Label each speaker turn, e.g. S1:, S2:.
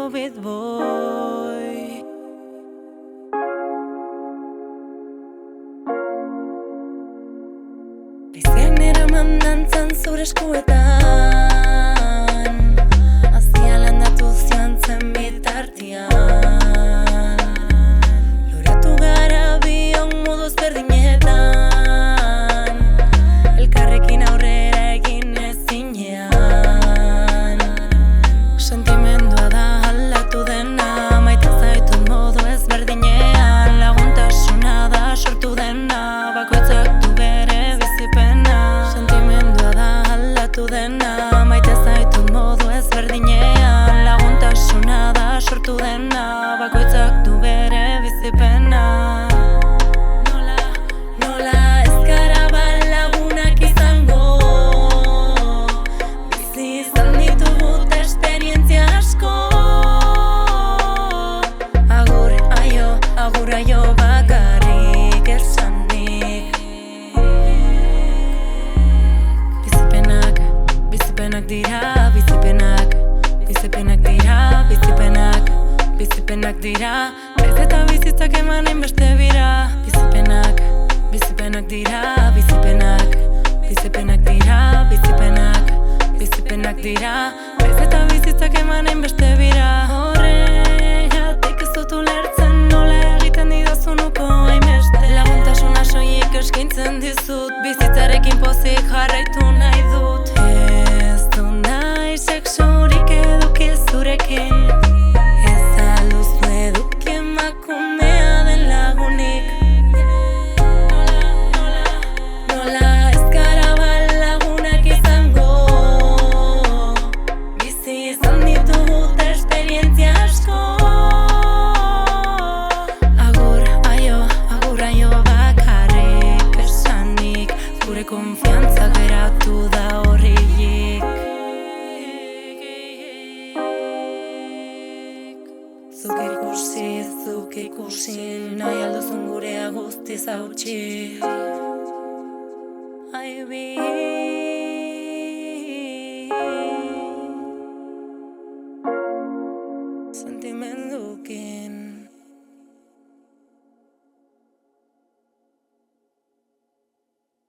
S1: bit boy. Biziak nera mandantzan zure eskuetan, azia landatu zian zen bitartian. Loratu gara bion modu ezberdinetan, elkarrekin aurrera egin ezinean. Sentimendua da aldatu dena, maite zaitut modu ezberdinean. Laguntasuna da sortu dena, bakoitzak du bere bizipena. Sentimendua da aldatu dena, maite zaitut modu ezberdinean. Laguntasuna da sortu dena, bakoitzak du bere bizipena. Nola ez gara lagunak izango, bizi izan ditugut esperientzia asko. Agur aio bakarrik esanik. Bizipenak dira, bizipenak dira, naiz eta bizitzak emanen beste bira. Bizipenak dira, bizipenak dira, naiz eta bizitzak emanen beste bira. Horregatik ez dut ulertzen nola egiten didazun uko hainbeste. Laguntasuna soilik eskaintzen dizut, bizitzarekin pozik jarraitu nahi dut. Ez du nahi sexurik eduki zurekin, ez alduzu eduki emakumea den lagunik. Nola ez gara lagunak izango, bizi izan ditugut esperientzia asko. Agur aio bakarrik esanik, gure konfiantza geratu da horriik. Zuk ikusi, nahi alduzun gurea guztiz hautsi.